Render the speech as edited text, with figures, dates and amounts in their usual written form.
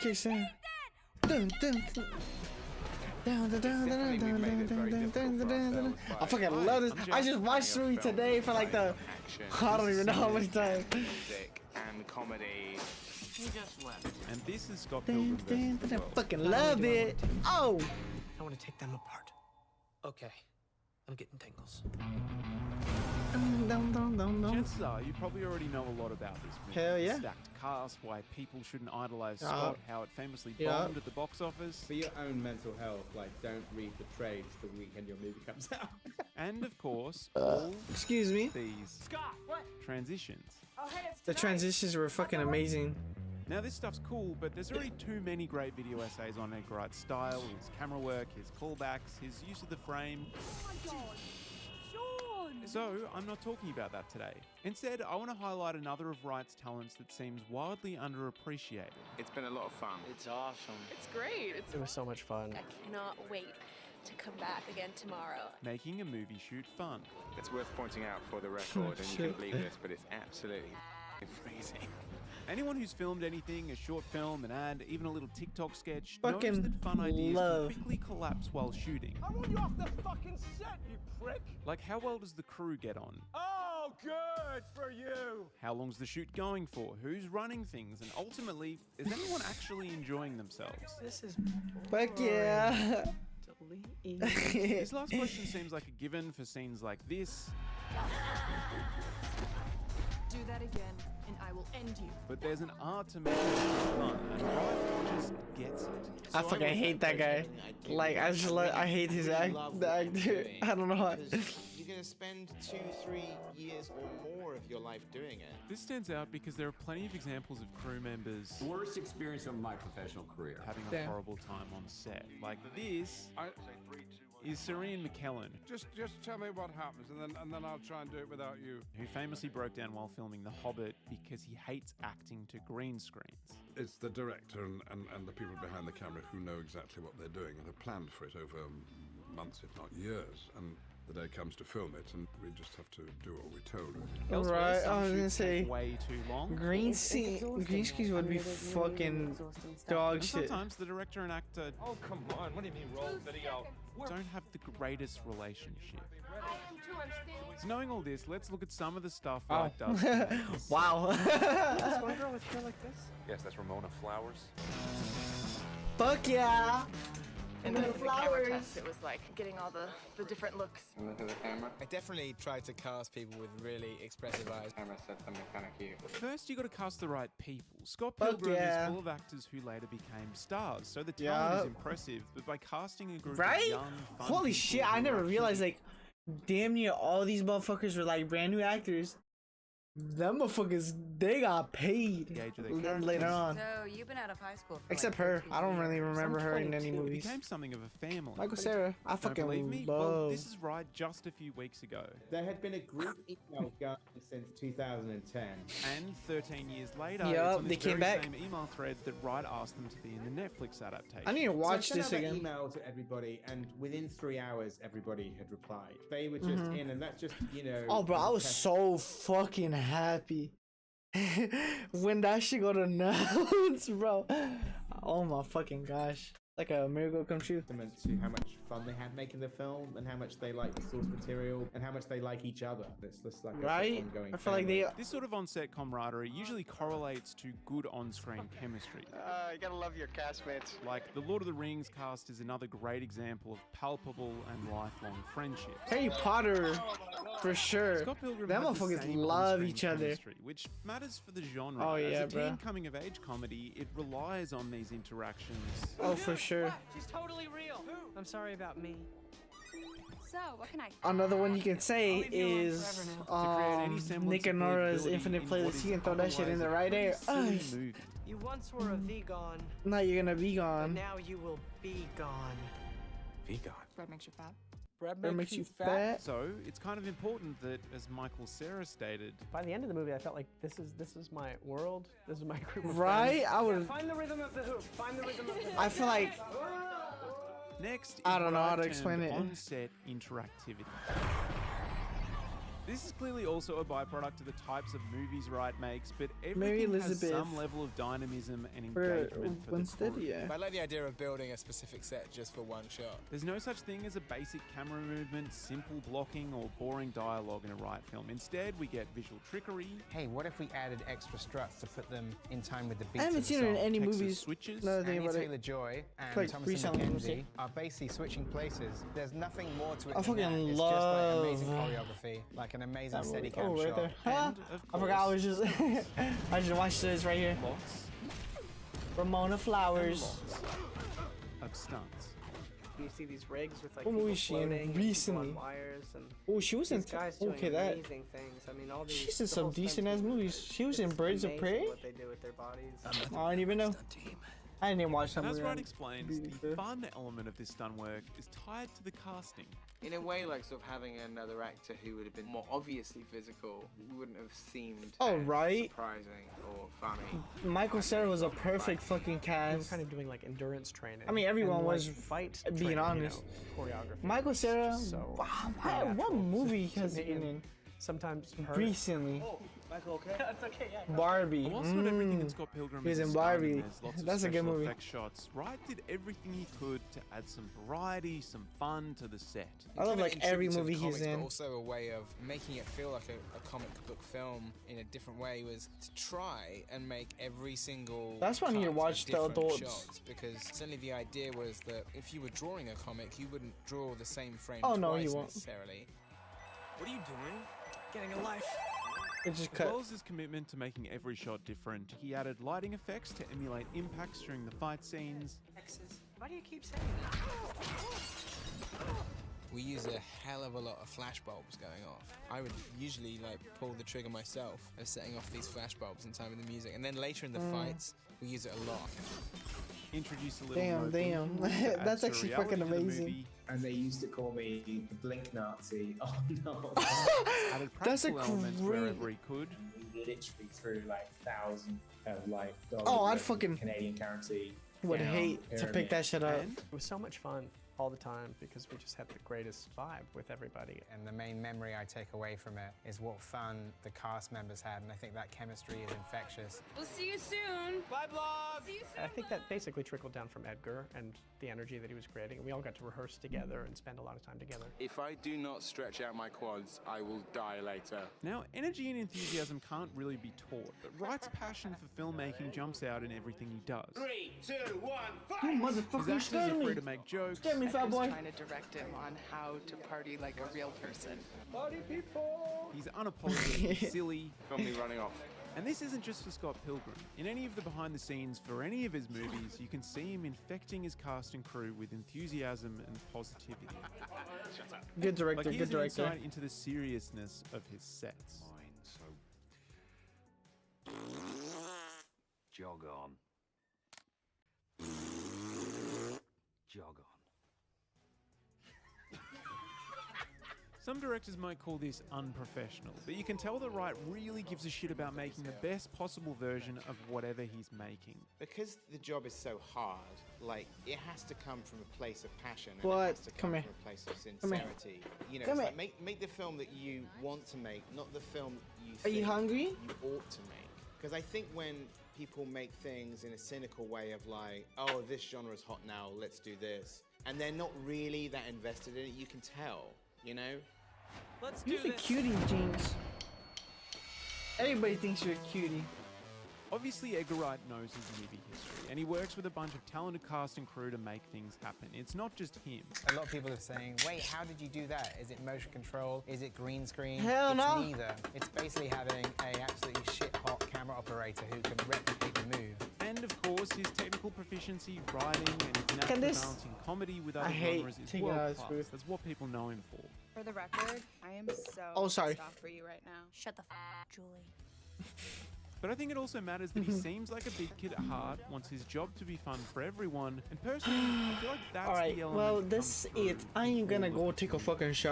Kicks in. Dun, dun, dun. Down, down, down, down, down, down, down, down, down, down. I fucking love this. I just watched through today for like the I don't even know how many times. Music and comedy. He just left. And this is Scott Pilgrim versus the I World. fucking love it. Oh. I want to take them apart. Okay. I'm getting tingles. Chances are you probably already know a lot about this movie. Hell yeah. Stacked cast, why people shouldn't idolize Scott, how it famously bombed at the box office. For your own mental health, like, don't read the trades the weekend your movie comes out. And of course, all Excuse me. these Scott, what? transitions. Oh, hey, it's The transitions were fucking amazing. Now this stuff's cool, but there's already too many great video essays on Edgar Wright's style, his camera work, his callbacks, his use of the frame. Oh my god! Sean! So, I'm not talking about that today. Instead, I want to highlight another of Wright's talents that seems wildly underappreciated. It's been a lot of fun. It's awesome. It's great. It was so much fun. I cannot wait to come back again tomorrow. Making a movie shoot fun. It's worth pointing out for the record, and you can believe this, but it's absolutely freezing. Anyone who's filmed anything, a short film, an ad, even a little TikTok sketch, Fucking knows that fun ideas love. can quickly collapse while shooting. I want you off the fucking set, you prick! Like, how well does the crew get on? Oh, good for you! How long's the shoot going for? Who's running things? And ultimately, is anyone actually enjoying themselves? This is Fuck yeah. delete. This last question seems like a given for scenes like this, Do that again, and I will end you. but there's an art to making it fun, and Wright just gets it. I fucking hate that guy. Like, I just I hate his the actor. I don't know why. You're gonna spend 2-3 years or more of your life doing it. This stands out because there are plenty of examples of crew members Worst experience of my professional career. having a Damn. horrible time on set. Like this is Sir Ian McKellen, Just tell me what happens, and then I'll try and do it without you. who famously broke down while filming The Hobbit because he hates acting to green screens. It's the director and the people behind the camera who know exactly what they're doing and have planned for it over months, if not years. And the day comes to film it, and we just have to do what we're told. Elsewhere, Right, some I was gonna shoots say take way too long. green screens would be fucking dog And shit. sometimes the director and actor Oh, come on, what do you mean roll video? don't have the greatest relationship. So knowing all this, let's look at some of the stuff Oh. Wright does. tonight. Wow. One girl with hair like this? Yes, that's Ramona Flowers. Fuck yeah. And then the camera test, it was like getting all the different looks. Look at the camera. I definitely tried to cast people with really expressive eyes. Camera said something kind of cute. First, you got to cast the right people. Scott Fuck Pilgrim yeah. is full of actors who later became stars, so the talent Yeah. is impressive. But by casting a group Right? of young, fun Holy people shit, who I are never actually realized, like, damn near all these motherfuckers were, like, brand new actors. Them motherfuckers, they got paid engaged with their later characters. on. So you've been out of high school for Except her. I don't really remember her in any It movies. became something of a family. Michael Cera, I Don't believe me? fucking Well, love. this is right just a few weeks ago. There had been a group email going since 2010. And 13 years later, Yup, it's on they this came very back. same email thread that Wright asked them to be in the Netflix adaptation. I need to watch so I this sent out that again. email to everybody, and within 3 hours, everybody had replied. They were just in, and that's just, you know. Oh, bro, I was test- so fucking happy when that shit got announced, bro. Oh my fucking gosh. Like a miracle come true. testament to how much fun they had making the film, and how much they like the source material, and how much they like each other. It's like Right? ongoing I feel like they. This sort of on-set camaraderie usually correlates to good on-screen chemistry. You gotta love your castmates. Like, the Lord of the Rings cast is another great example of palpable and lifelong friendships. Harry Potter, for sure. Scott Pilgrim Them has the motherfuckers same love on-screen each other. chemistry, which matters for the genre. Oh, yeah, As a bro. teen coming-of-age comedy, it relies on these interactions. Oh, for sure. She's totally real. I'm sorry about me. So what can I? Another one you can say leave you alone is forever now. To create any semblance Nick of and Nora's believability Infinite in what Playlist. is You can throw that shit in there right there. otherwise a silly movie. You once were a vegan, Now you're gonna be but gone. now you will be gone. Vegan. Bread makes you fat. That makes you fat. So it's kind of important that, as Michael Cera stated, By the end of the movie, I felt like this is my world. This is my group of Right? friends. I would. Find the rhythm of the hoop. Find the rhythm of the hoop. I feel like. next is I don't what know how I've to explain termed it. on-set interactivity. This is clearly also a byproduct of the types of movies Wright makes, but Mary everything has Elizabeth. some level of dynamism and For engagement for the Winstead, crew. yeah. I like the idea of building a specific set just for one shot. There's no such thing as a basic camera movement, simple blocking, or boring dialogue in a Wright film. Instead, we get visual trickery. Hey, what if we added extra struts to put them in time with the beats I haven't of the seen it in song? any Texas movies. switches. No, think Anya about it. Taylor-Joy and Like Thomasin pre-sound music. McKenzie are basically switching places. There's nothing more to it I than that. fucking It's love just like amazing choreography, like an amazing that movie. Steadicam Oh, right shot. there. Huh? And, of I forgot I was just I just watched this right here. Lots Ramona and Flowers. lots of stunts. You see these rigs with like What people movie is she in floating and people recently? on wires and Oh, she was in. these guys doing Okay, that. amazing things. I mean, all these. She's in the some whole stunt decent ass team, movies. She was in it's Birds of amazing Prey. What they do with their bodies. I don't even know. I didn't even watch that And as movie. Wright explains, the fun element of this stunt work is tied to the casting. In a way, like sort of having another actor who would have been more obviously physical wouldn't have seemed Oh, as right. surprising or funny. Michael Cera was a perfect fucking They were cast. kind of doing like endurance training. I mean, everyone and, was, like, fight being training, honest. You know, choreography. Michael was Cera. just so Wow, what unnatural movie to has he me, been and in Sometimes hurt. recently? Michael, okay? That's okay, yeah. Barbie. Whilst not everything in Scott Pilgrim He's is in a stunt and Barbie. there's lots of That's a good special movie. effects shots, Wright did everything he could to add some variety, some fun to the set. I love Kind of like every in tribute to the movie he's comics, in. But also a way of making it feel like a comic book film in a different way was to try and make every single. That's why I need to cut watch the different adults. shots, because certainly the idea was that if you were drawing a comic, you wouldn't draw the same frame Oh, twice no, you won't. necessarily. What are you doing? Getting a life. It just As cut. well as his commitment to making every shot different, he added lighting effects to emulate impacts during the fight scenes. Why do you keep saying that? We use a hell of a lot of flash bulbs going off. I would usually like pull the trigger myself of setting off these flash bulbs in time with the music, and then later in the fights we use it a lot. Introduce a little Damn, note damn. to add That's to actually reality fucking to the amazing. movie. And they used to call me the Blink Nazi. Oh no. Added That's a practical elements great- wherever he could. We literally threw like thousands of like Oh, I'd fucking Canadian currency. would down hate to pick pyramid. that shit up. And It was so much fun all the time because we just had the greatest vibe with everybody. And the main memory I take away from it is what fun the cast members had, and I think that chemistry is infectious. We'll see you soon. Bye, vlog! See you I think that basically trickled down from Edgar and the energy that he was creating. And we all got to rehearse together and spend a lot of time together. If I do not stretch out my quads, I will die later. now, energy and enthusiasm can't really be taught, but Wright's passion for filmmaking jumps out in everything he does. 3, 2, 1, You His motherfucker, actors scared are free me. to make jokes, Scared me, fat boy. trying to direct him on how to party like a real person. Party people. he's unapologetically silly, From me running off. and this isn't just for Scott Pilgrim. In any of the behind the scenes for any of his movies, you can see him infecting his cast and crew with enthusiasm and positivity. Good director, Like good here's an director. insight into the seriousness of his sets. So, jog on. Jog on. Some directors might call this unprofessional, but you can tell that Wright really gives a shit about making the best possible version of whatever he's making. Because the job is so hard, like it has to come from a place of passion, and What? it has to come Come here. from a place of Come here. sincerity. You know, Come it's here. like make the film that you want to make, not the film you Are you think hungry? you ought to make. Because I think when people make things in a cynical way of like, oh, this genre is hot now, let's do this, and they're not really that invested in it, you can tell, you know? Let's do You're the this. cutie, Jinx. Everybody thinks you're a cutie. Obviously, Edgar Wright knows his movie history, and he works with a bunch of talented cast and crew to make things happen. It's not just him. A lot of people are saying, wait, how did you do that? Is it motion control? Is it green screen? Hell it's no. neither. It's basically having a absolutely shit-hot camera operator who can replicate the move. And of course, his technical proficiency, writing, and his Can natural this- balancing comedy with other I hate genres is taking out world his class. food. That's what people know him for. For the record, I am so Oh, sorry. pissed off for you right now. Shut the f, Julie. But I think it also matters that he seems like a big kid at heart, wants his job to be fun for everyone, and personally, I feel like that's the Alright, element well, that that's comes through it. I ain't gonna all of go take a fucking shower.